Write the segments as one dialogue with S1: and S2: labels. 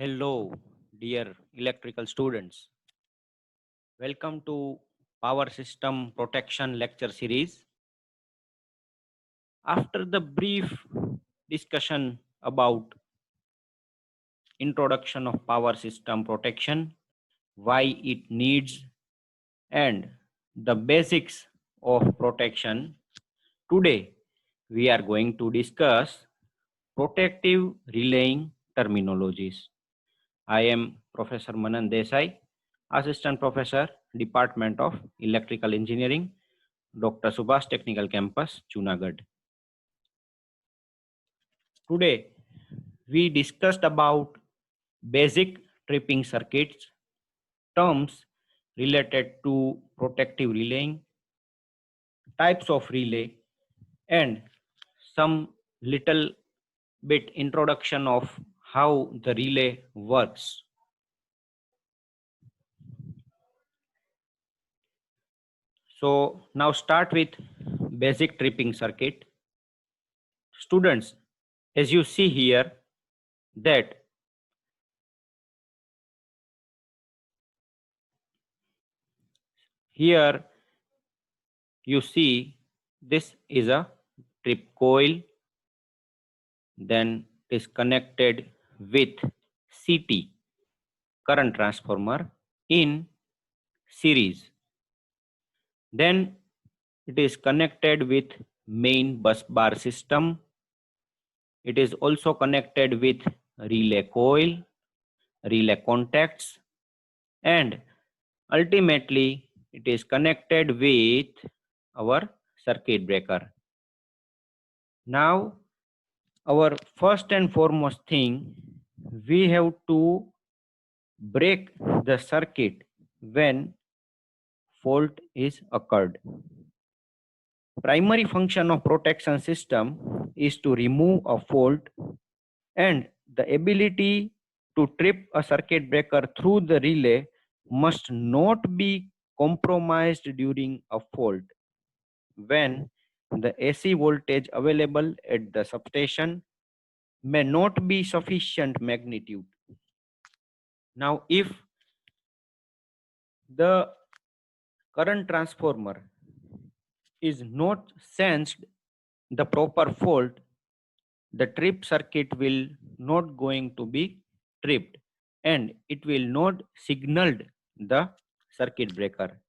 S1: Hello, dear electrical students. Welcome to Power System Protection Lecture Series. After the brief discussion about introduction of power system protection, why it needs, and the basics of protection, today we are going to discuss protective relaying terminologies. I am Professor Manan Desai, Assistant Professor, Department of Electrical Engineering, Dr. Subhash Technical Campus, Junagadh. Today, we discussed about basic tripping circuits, terms related to protective relaying, types of relay, and some little bit introduction of how the relay works. So now start with basic tripping circuit. Students, as you see here, that here you see this is a trip coil, then it is connected with CT, current transformer, in series. Then it is connected with main bus bar system. It is also connected with relay coil, relay contacts, and ultimately it is connected with our circuit breaker. Now, our first and foremost thing, we have to break the circuit when fault is occurred. Primary function of protection system is to remove a fault, and the ability to trip a circuit breaker through the relay must not be compromised during a fault. When the AC voltage available at the substation may not be sufficient magnitude. Now, if the current transformer is not sensed the proper fault, the trip circuit will not going to be tripped and it will not signaled the circuit breaker.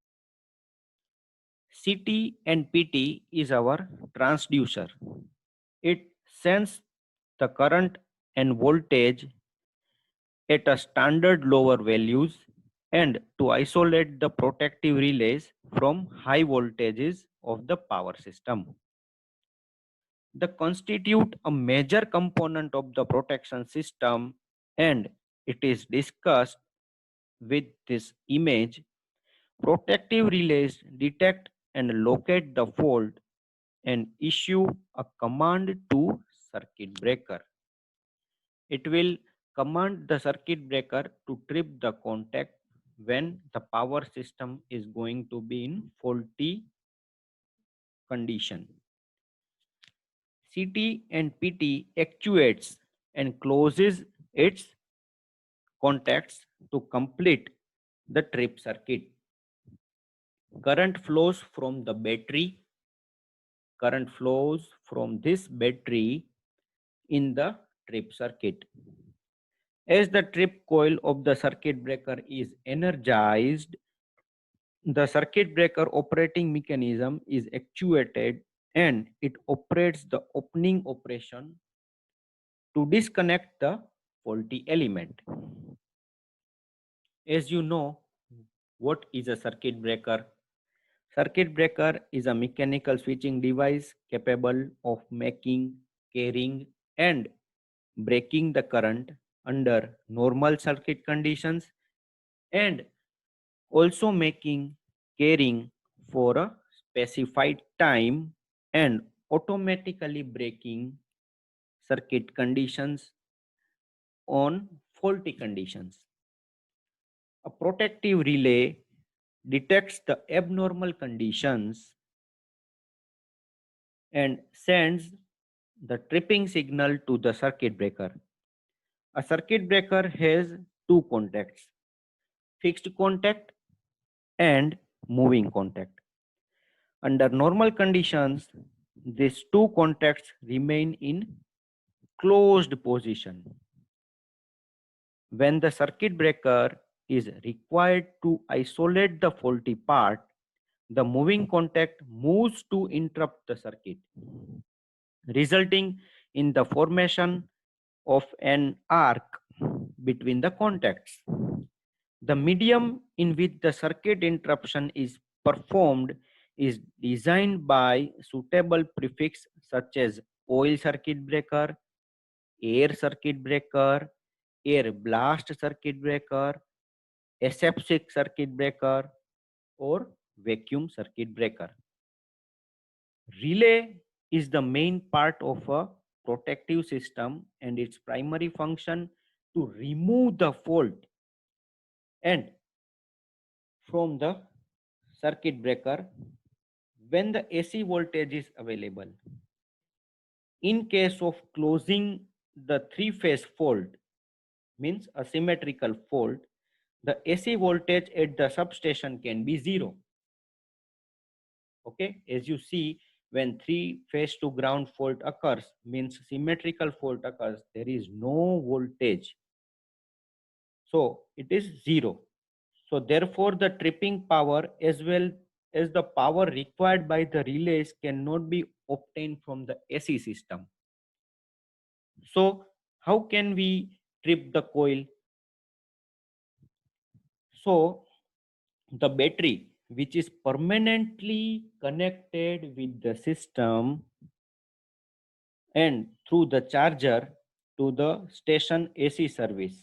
S1: CT and PT is our transducer. It sends the current and voltage at a standard lower values and to isolate the protective relays from high voltages of the power system. They constitute a major component of the protection system, and it is discussed with this image. Protective relays detect and locate the fault and issue a command to circuit breaker. It will command the circuit breaker to trip the contact when the power system is going to be in faulty condition. CT and PT actuates and closes its contacts to complete the trip circuit. Current flows from the battery. Current flows from this battery in the trip circuit. As the trip coil of the circuit breaker is energized, the circuit breaker operating mechanism is actuated and it operates the opening operation to disconnect the faulty element. As you know, what is a circuit breaker? Circuit breaker is a mechanical switching device capable of making, carrying, and breaking the current under normal circuit conditions and also making, carrying for a specified time and automatically breaking circuit conditions on faulty conditions. A protective relay detects the abnormal conditions and sends the tripping signal to the circuit breaker. A circuit breaker has two contacts, fixed contact and moving contact. Under normal conditions, these two contacts remain in closed position. When the circuit breaker is required to isolate the faulty part, the moving contact moves to interrupt the circuit, resulting in the formation of an arc between the contacts. The medium in which the circuit interruption is performed is designed by suitable prefix such as oil circuit breaker, air circuit breaker, air blast circuit breaker, aseptic circuit breaker, or vacuum circuit breaker. Relay is the main part of a protective system and its primary function to remove the fault and from the circuit breaker when the AC voltage is available. In case of closing the three-phase fault, means a symmetrical fault, the AC voltage at the substation can be 0. Okay, as you see, when three-phase to ground fault occurs, means symmetrical fault occurs, there is no voltage. So it is 0. So therefore, the tripping power as well as the power required by the relays cannot be obtained from the AC system. So how can we trip the coil? So the battery, which is permanently connected with the system and through the charger to the station AC service.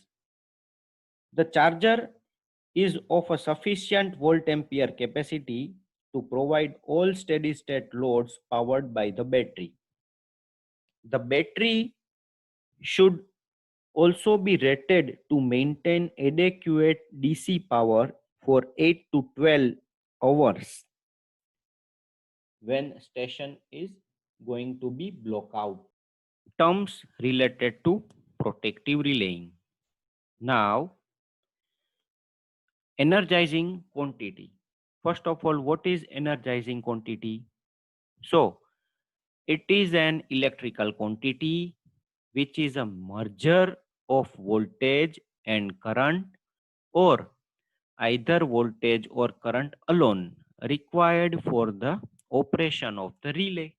S1: The charger is of a sufficient volt ampere capacity to provide all steady state loads powered by the battery. The battery should also be rated to maintain adequate DC power for 8 to 12 hours when station is going to be blocked out. Terms related to protective relaying. Now, energizing quantity. First of all, what is energizing quantity? So, it is an electrical quantity which is a merger of voltage and current or either voltage or current alone required for the operation of the relay.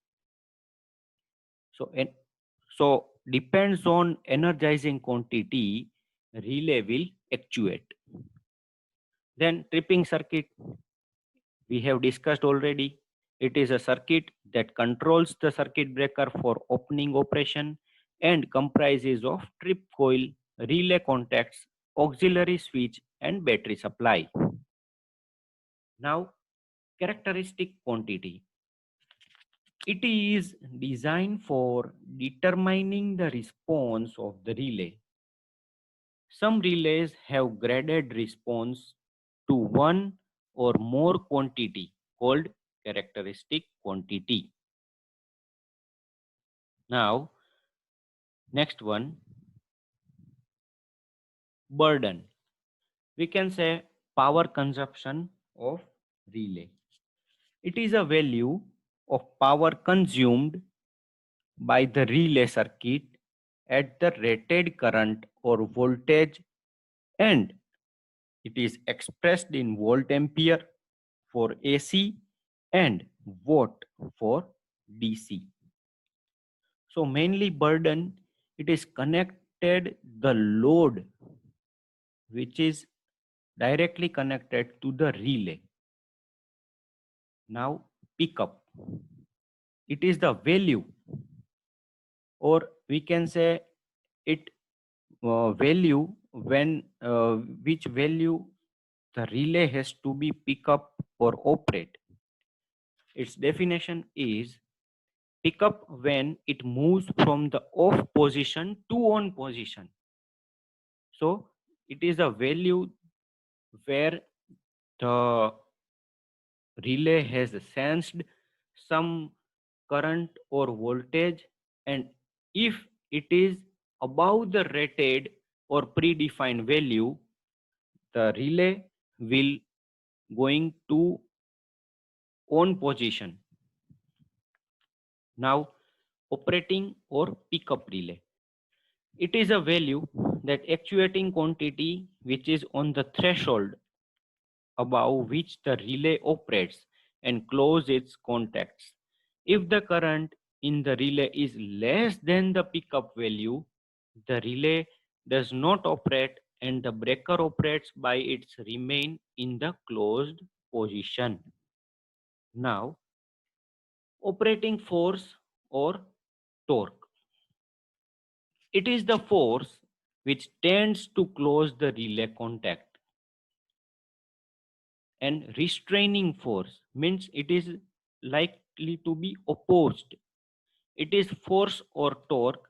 S1: So depends on energizing quantity, relay will actuate. Then tripping circuit, we have discussed already. It is a circuit that controls the circuit breaker for opening operation and comprises of trip coil, relay contacts, auxiliary switch and battery supply. Now, characteristic quantity. It is designed for determining the response of the relay. Some relays have graded response to one or more quantity called characteristic quantity. Now, next one, burden. We can say power consumption of relay. It is a value of power consumed by the relay circuit at the rated current or voltage, and it is expressed in volt ampere for AC and watt for DC. So mainly burden, it is connected the load which is directly connected to the relay. Now pickup, it is the value, or we can say it value when which value the relay has to be pick up or operate. Its definition is pick up when it moves from the off position to on position. So it is a value where the relay has sensed some current or voltage, and if it is above the rated or predefined value, the relay will going to on position. Now, operating or pickup relay. It is a value that actuating quantity which is on the threshold above which the relay operates and close its contacts. If the current in the relay is less than the pickup value, the relay does not operate and the breaker operates by its remain in the closed position. Now, operating force or torque. It is the force which tends to close the relay contact. And restraining force means it is likely to be opposed. It is force or torque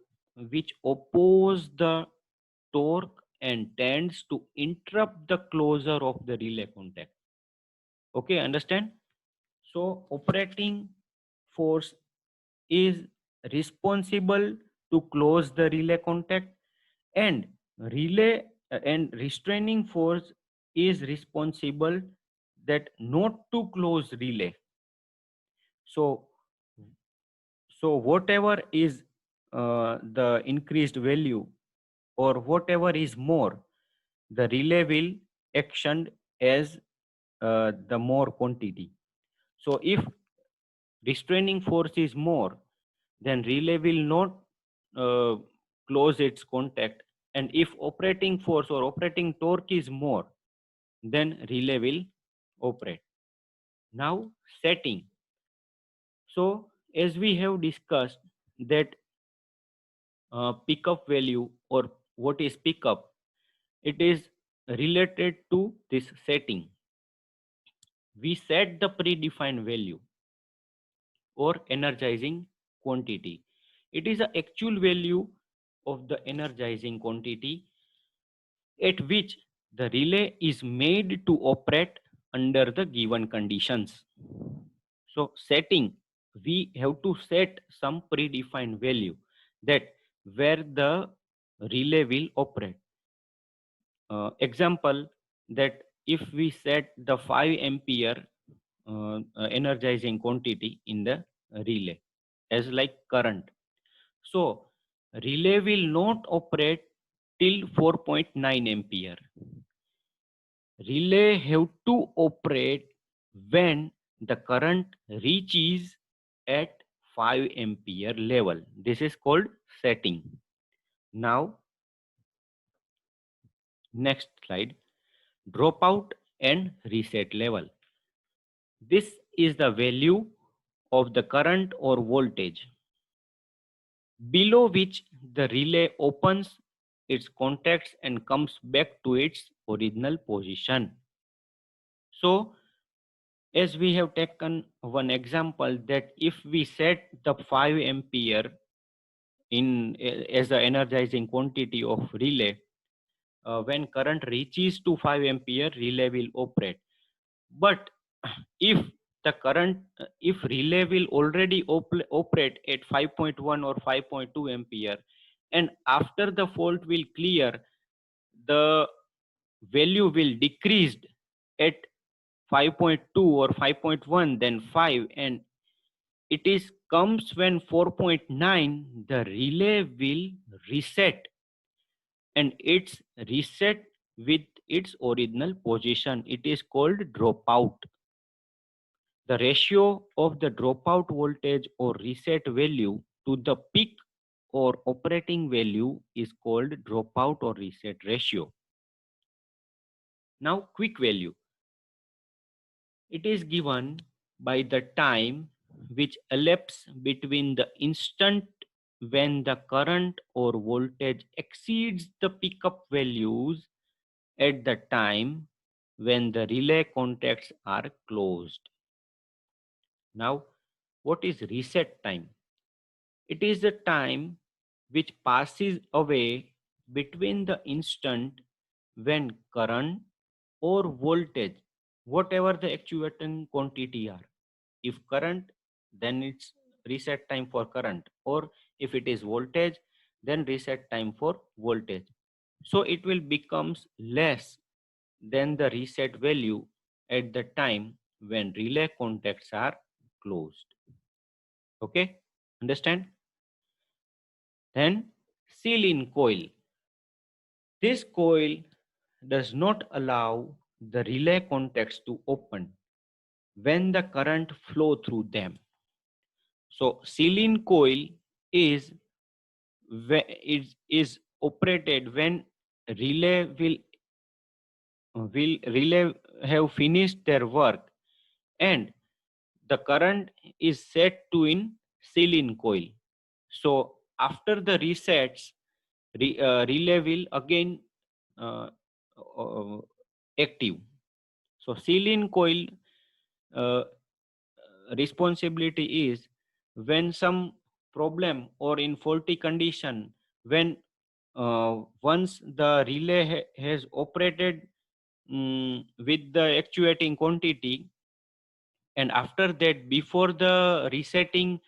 S1: which oppose the torque and tends to interrupt the closure of the relay contact. Okay, understand? So operating force is responsible to close the relay contact, and relay and restraining force is responsible that not to close relay. So whatever is the increased value or whatever is more, the relay will action as the more quantity. So if restraining force is more, then relay will not uh, close its contact, and if operating force or operating torque is more, then relay will operate. Now, setting. So as we have discussed that pickup value or what is pickup, it is related to this setting. We set the predefined value or energizing quantity. It is the actual value of the energizing quantity at which the relay is made to operate under the given conditions. So setting, we have to set some predefined value that where the relay will operate. Example, that if we set the 5 ampere energizing quantity in the relay as like current, so relay will not operate till 4.9 ampere. Relay have to operate when the current reaches at 5 ampere level. This is called setting. Now, next slide, dropout and reset level. This is the value of the current or voltage below which the relay opens its contacts and comes back to its original position. So, as we have taken one example that if we set the 5 ampere in as the energizing quantity of relay, when current reaches to 5 ampere, relay will operate. But if the current, if relay will already operate at 5.1 or 5.2 ampere, and after the fault will clear, the value will decreased at 5.2 or 5.1, then 5, and it is comes when 4.9, the relay will reset, and it's reset with its original position. It is called dropout. The ratio of the dropout voltage or reset value to the peak or operating value is called dropout or reset ratio. Now, quick value. It is given by the time which elapses between the instant when the current or voltage exceeds the pickup values at the time when the relay contacts are closed. Now, what is reset time? It is the time which passes away between the instant when current or voltage, whatever the actuating quantity are. If current, then it's reset time for current, or if it is voltage, then reset time for voltage. So it will becomes less than the reset value at the time when relay contacts are closed. Okay, understand? Then seal-in coil. This coil does not allow the relay contacts to open when the current flow through them. So seal-in coil is is operated when relay will relay have finished their work and the current is set to in seal-in coil. So after the resets, relay will again uh, uh, active. So seal-in coil uh, responsibility is when some problem or in faulty condition, when once the relay has operated with the actuating quantity, and after that before the resetting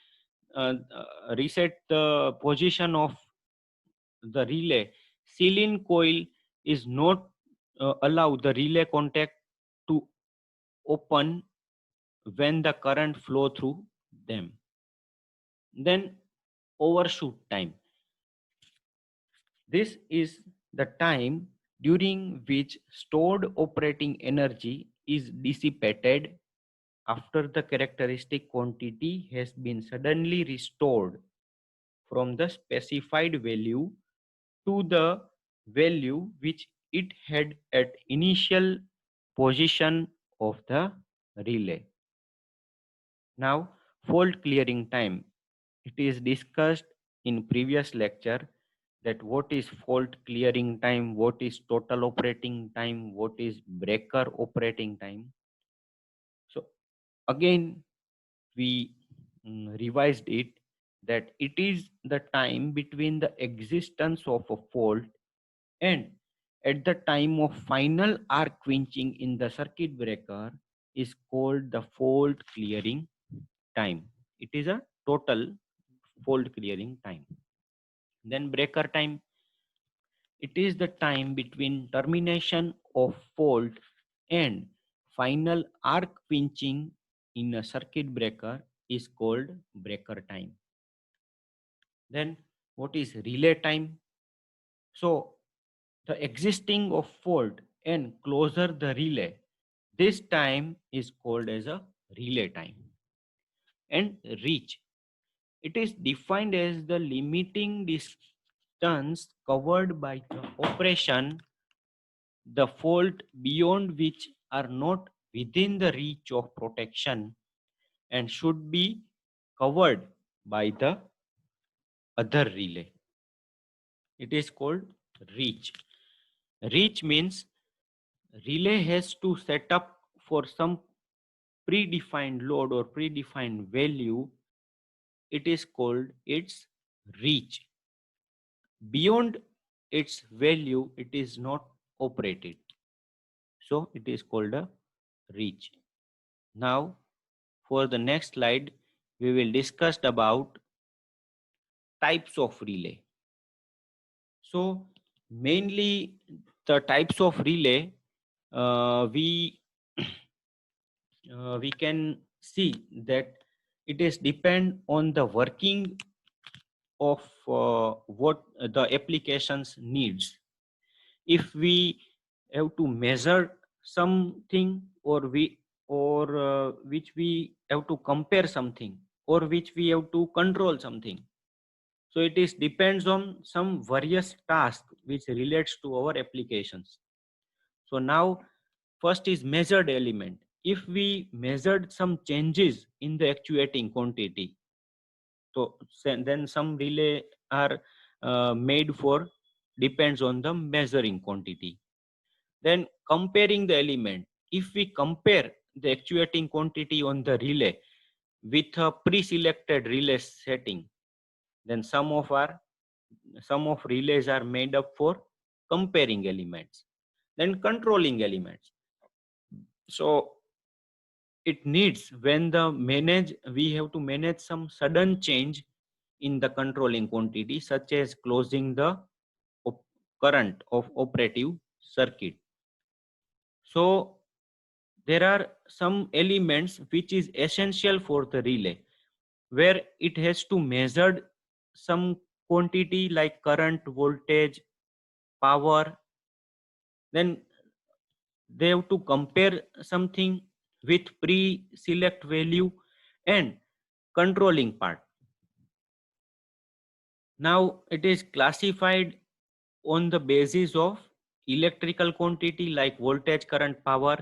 S1: reset the position of the relay, seal-in coil is not allow the relay contact to open when the current flow through them. Then overshoot time. This is the time during which stored operating energy is dissipated after the characteristic quantity has been suddenly restored from the specified value to the value which it had at initial position of the relay. Now, fault clearing time. It is discussed in previous lecture that what is fault clearing time, what is total operating time, what is breaker operating time. So again, we revised it that it is the time between the existence of a fault and at the time of final arc quenching in the circuit breaker is called the fault clearing time. It is a total fault clearing time. Then breaker time. It is the time between termination of fault and final arc quenching in a circuit breaker is called breaker time. Then what is relay time? So the existing of fault and closer the relay, this time is called as a relay time. And reach, it is defined as the limiting distance covered by the operation, the fault beyond which are not within the reach of protection and should be covered by the other relay. It is called reach. Reach means relay has to set up for some predefined load or predefined value. It is called its reach. Beyond its value, it is not operated. So it is called a reach. Now, for the next slide, we will discuss about types of relay. So mainly the types of relay we can see that it is depend on the working of what the applications needs. If we have to measure something or which we have to compare something or which we have to control something, so it is depends on some various tasks which relates to our applications. So now first is measured element. If we measured some changes in the actuating quantity, so then some relay are made for depends on the measuring quantity. Then comparing the element. If we compare the actuating quantity on the relay with a pre-selected relay setting, then some of relays are made up for comparing elements. Then controlling elements. So it needs when the manage we have to manage some sudden change in the controlling quantity, such as closing the current of operative circuit. So there are some elements which is essential for the relay, where it has to measure some quantity like current, voltage, power. Then they have to compare something with pre-select value and controlling part. Now it is classified on the basis of electrical quantity like voltage, current, power,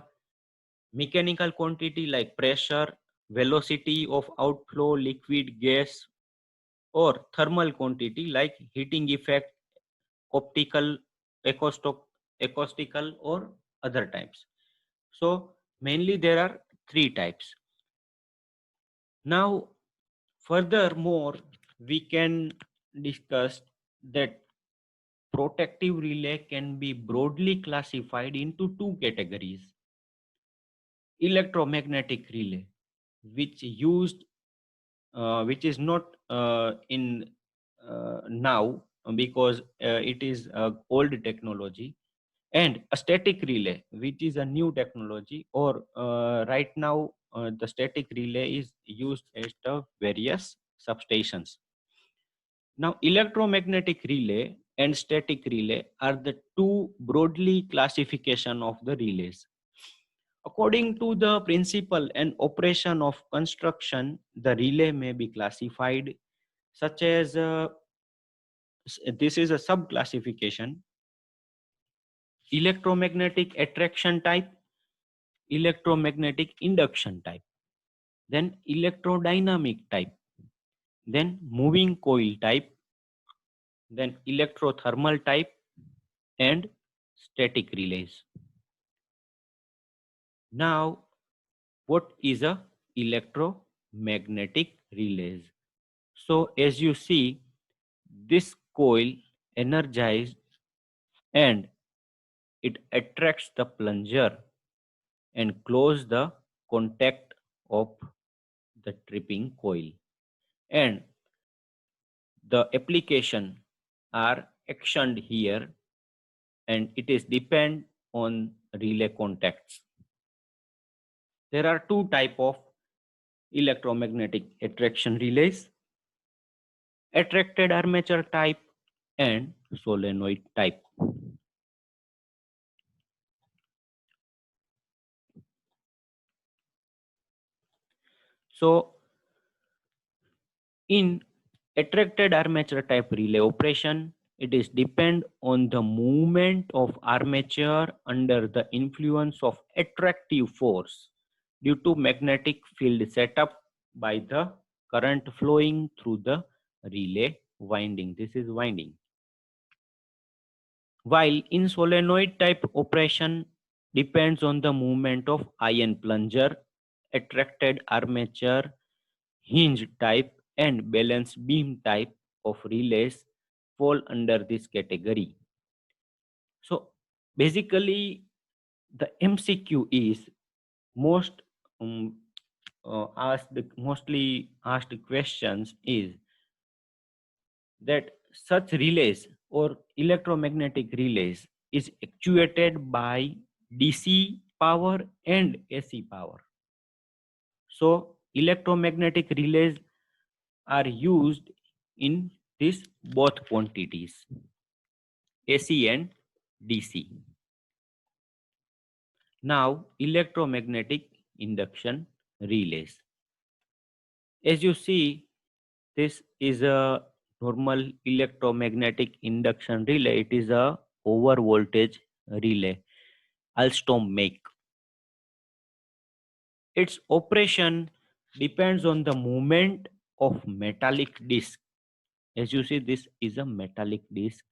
S1: mechanical quantity like pressure, velocity of outflow, liquid, gas, or thermal quantity like heating effect, optical, acoustic, acoustical, or other types. So mainly there are three types. Now furthermore, we can discuss that protective relay can be broadly classified into two categories. Electromagnetic relay, which is not in now, because it is old technology, and a static relay, which is a new technology, or right now the static relay is used at the various substations. Now electromagnetic relay and static relay are the two broadly classification of the relays. According to the principle and operation of construction, the relay may be classified such as this is a sub classification: electromagnetic attraction type, electromagnetic induction type, then electrodynamic type, then moving coil type, then electrothermal type, and static relays. Now, what is a electromagnetic relays? So as you see, this coil energized and it attracts the plunger and close the contact of the tripping coil, and the application are actioned here, and it is depend on relay contacts. There are two type of electromagnetic attraction relays: attracted armature type and solenoid type. So in attracted armature type relay operation, it is depend on the movement of armature under the influence of attractive force due to magnetic field set up by the current flowing through the relay winding. This is winding. While in solenoid type operation depends on the movement of iron plunger, attracted armature, hinge type, and balance beam type of relays fall under this category. So basically the MCQ is most mostly asked questions is that such relays or electromagnetic relays is actuated by DC power and AC power. So electromagnetic relays are used in these both quantities, AC and DC. Now electromagnetic induction relays. As you see, this is a normal electromagnetic induction relay. It is a over voltage relay, Alstom make. Its operation depends on the movement of metallic disc. As you see, this is a metallic disc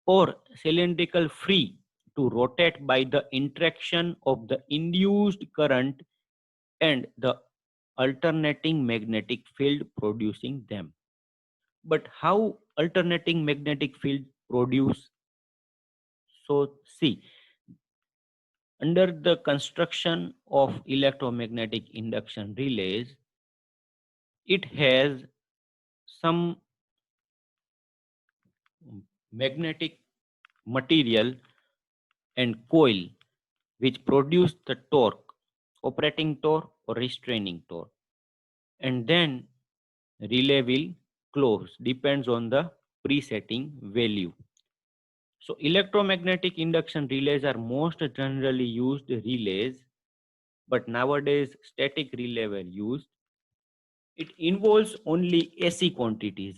S1: or cylindrical free to rotate by the interaction of the induced current and the alternating magnetic field producing them. But how alternating magnetic field produce? So see, under the construction of electromagnetic induction relays, it has some magnetic material and coil which produce the torque, operating torque or restraining torque. And then relay will close, depends on the presetting value. So electromagnetic induction relays are most generally used relays, but nowadays static relay were used. It involves only AC quantities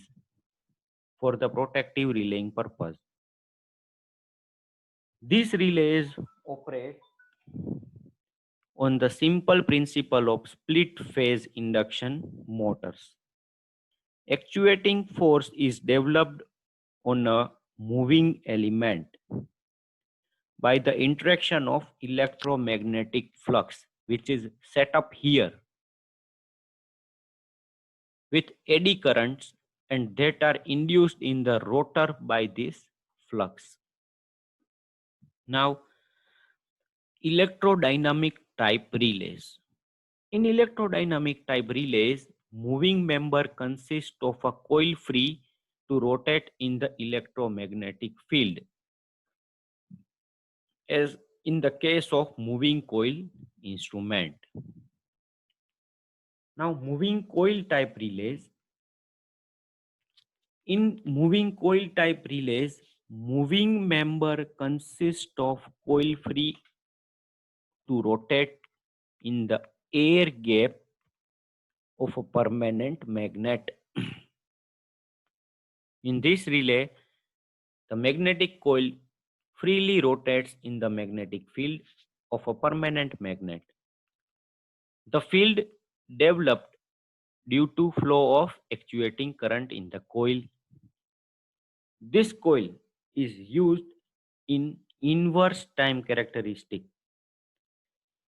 S1: for the protective relaying purpose. These relays operate on the simple principle of split phase induction motors. Actuating force is developed on a moving element by the interaction of electromagnetic flux, which is set up here with eddy currents, and that are induced in the rotor by this flux. Now, electrodynamic type relays. In electrodynamic type relays, moving member consists of a coil free to rotate in the electromagnetic field, as in the case of moving coil instrument. Now, moving coil type relays. In moving coil type relays, moving member consists of coil free to rotate in the air gap of a permanent magnet. In this relay, the magnetic coil freely rotates in the magnetic field of a permanent magnet. The field developed due to flow of actuating current in the coil. This coil is used in inverse time characteristic,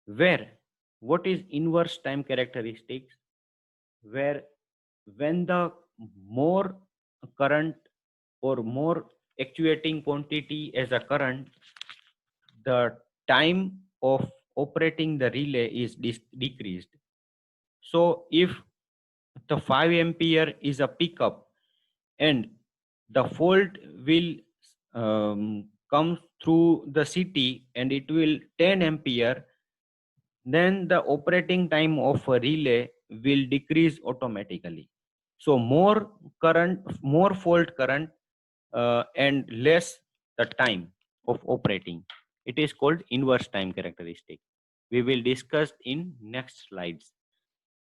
S1: where what is inverse time characteristics, where when the more current or more actuating quantity as a current, the time of operating the relay is decreased. So if the 5 ampere is a pickup and the fault will come through the city and it will 10 ampere, then the operating time of a relay will decrease automatically. So more current, more fault current, and less the time of operating. It is called inverse time characteristic. We will discuss in next slides.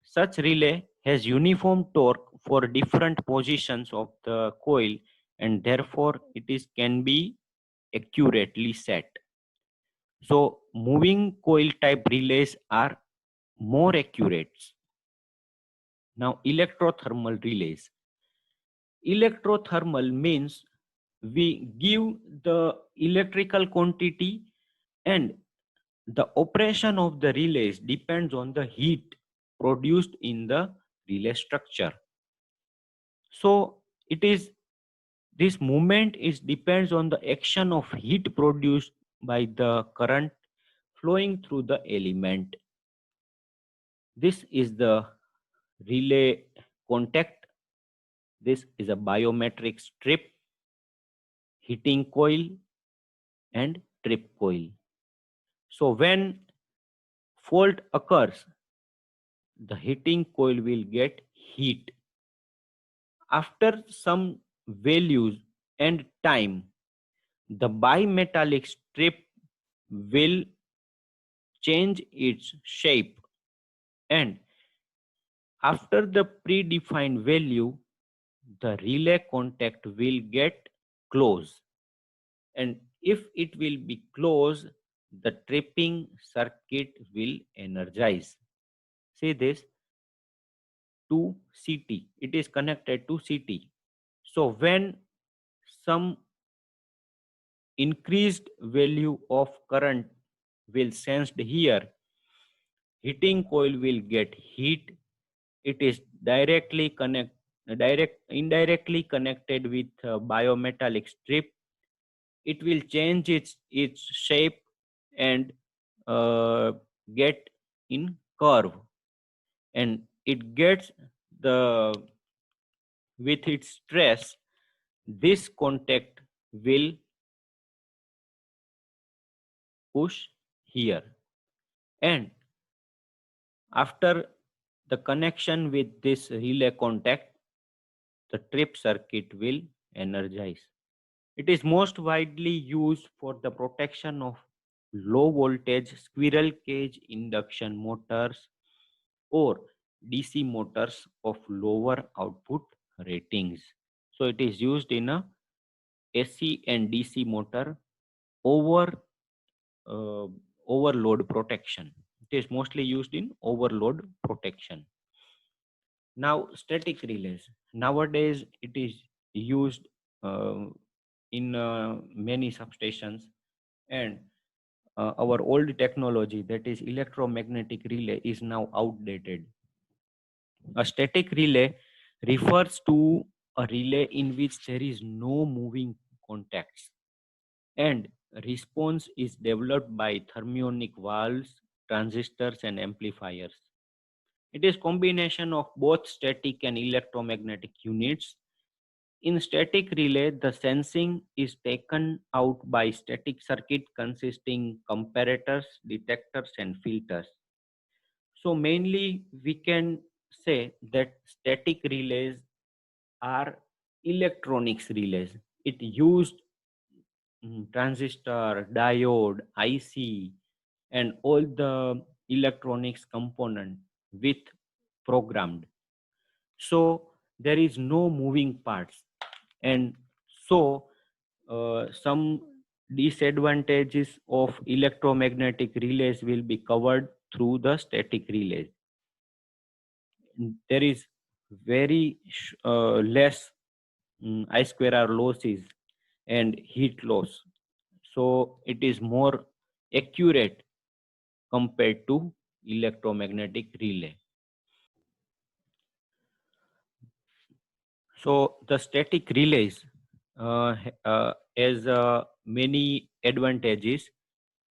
S1: Such relay has uniform torque for different positions of the coil, and therefore it is can be accurately set. So moving coil type relays are more accurate. Now electrothermal relays. Electrothermal means we give the electrical quantity and the operation of the relays depends on the heat produced in the relay structure. So it is this movement is depends on the action of heat produced by the current flowing through the element. This is the relay contact. This is a biometric strip, heating coil, and trip coil. So when fault occurs, the heating coil will get heat. After some values and time, the bimetallic strip will change its shape, and after the predefined value, the relay contact will get closed. And if it will be closed, the tripping circuit will energize. See this, to CT. It is connected to CT. So when some increased value of current will sensed here, heating coil will get heat. It is indirectly connected with biometallic strip. It will change its shape and get in curve, and it gets the with its stress, this contact will push here, and after the connection with this relay contact, the trip circuit will energize. It is most widely used for the protection of low voltage squirrel cage induction motors or DC motors of lower output ratings. So it is used in a AC and DC motor over uh, overload protection. It is mostly used in overload protection. Now, static relays. Nowadays, it is used uh, in many substations, and our old technology, that is electromagnetic relay, is now outdated. A static relay refers to a relay in which there is no moving contacts, and response is developed by thermionic valves, transistors, and amplifiers. It is combination of both static and electromagnetic units. In static relay, the sensing is taken out by static circuit consisting comparators, detectors, and filters. So mainly we can say that static relays are electronics relays. It used transistor, diode, IC, and all the electronics component with programmed. So there is no moving parts, and so some disadvantages of electromagnetic relays will be covered through the static relays. There is very less I square R losses and heat loss, so it is more accurate compared to electromagnetic relay. So the static relays has many advantages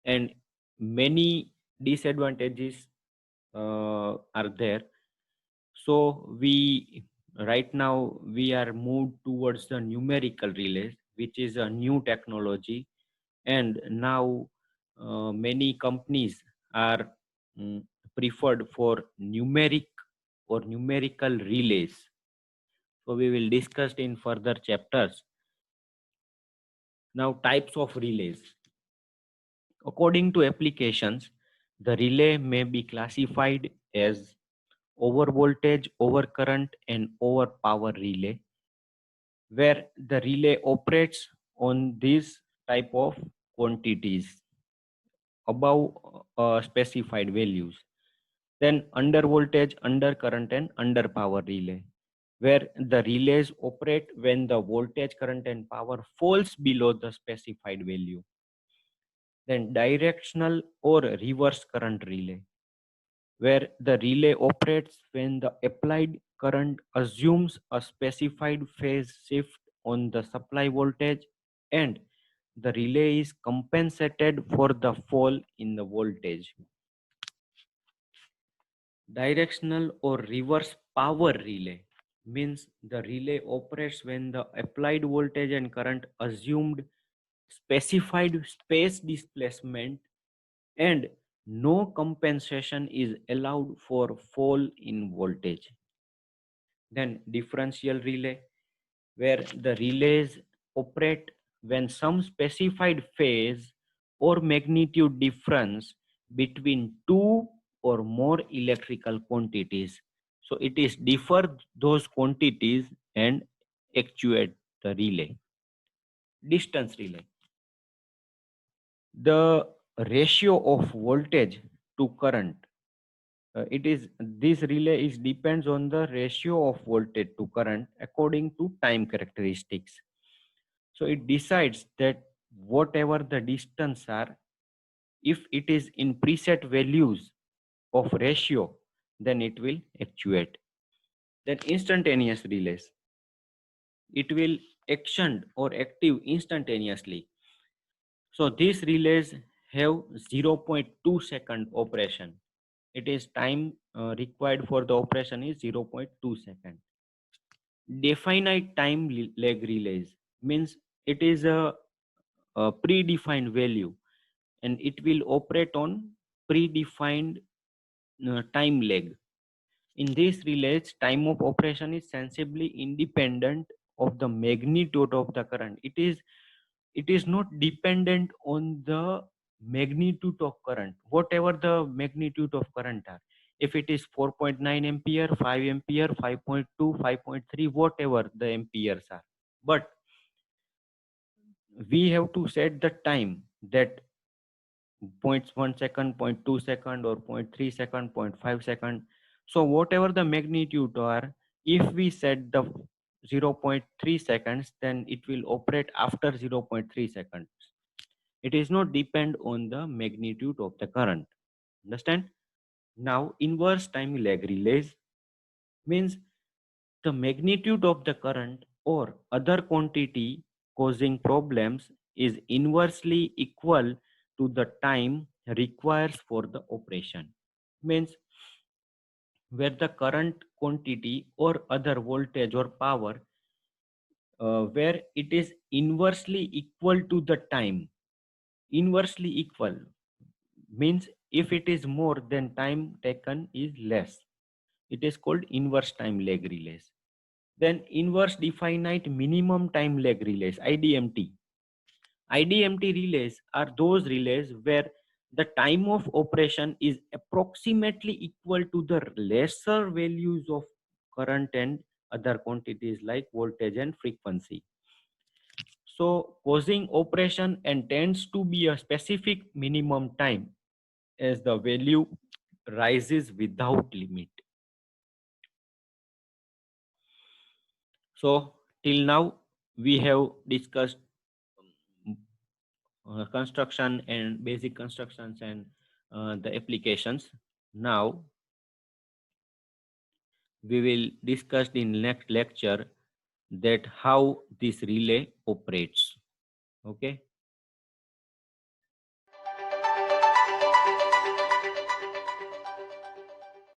S1: and many disadvantages are there. So we right now we are moved towards the numerical relays, which is a new technology, and now many companies are mm, preferred for numeric or numerical relays. So we will discuss in further chapters. Now, types of relays. According to applications, the relay may be classified as over voltage, over current, and over power relay, where the relay operates on these type of quantities above specified values. Then under voltage, under current, and under power relay, where the relays operate when the voltage, current, and power falls below the specified value. Then directional or reverse current relay, where the relay operates when the applied current assumes a specified phase shift on the supply voltage, and the relay is compensated for the fall in the voltage. Directional or reverse power relay means the relay operates when the applied voltage and current assumed specified space displacement, and no compensation is allowed for fall in voltage. Then differential relay, where the relays operate when some specified phase or magnitude difference between two or more electrical quantities. So it is differ those quantities and actuate the relay. Distance relay. The ratio of voltage to current. It is this relay is depends on the ratio of voltage to current according to time characteristics. So it decides that whatever the distance are, if it is in preset values of ratio, then it will actuate. Then instantaneous relays. It will action or active instantaneously. So these relays have 0.2 second operation. It is time required for the operation is 0.2 second. Definite time lag relays means it is a predefined value. and it will operate on predefined time lag. In this relays, time of operation is sensibly independent of the magnitude of the current. It is not dependent on the magnitude of current, whatever the magnitude of current are. If it is 4.9 ampere, 5 ampere, 5.2, 5.3, whatever the amperes are. But we have to set the time that 0.1 second, 0.2 second, or 0.3 second, 0.5 second. So whatever the magnitude are, if we set the 0.3 seconds, then it will operate after 0.3 seconds. It is not depend on the magnitude of the current. Understand? Now inverse time lag relays means the magnitude of the current or other quantity causing problems is inversely equal to the time requires for the operation. Means where the current quantity or other voltage or power where it is inversely equal to the time. Inversely equal means if it is more, then time taken is less. It is called inverse time lag relays. Then inverse definite minimum time lag relays, IDMT. IDMT relays are those relays where the time of operation is approximately equal to the lesser values of current and other quantities like voltage and frequency. So causing operation and tends to be a specific minimum time as the value rises without limit. So till now we have discussed construction and basic constructions and the applications. Now we will discuss in next lecture that how this relay operates. Okay.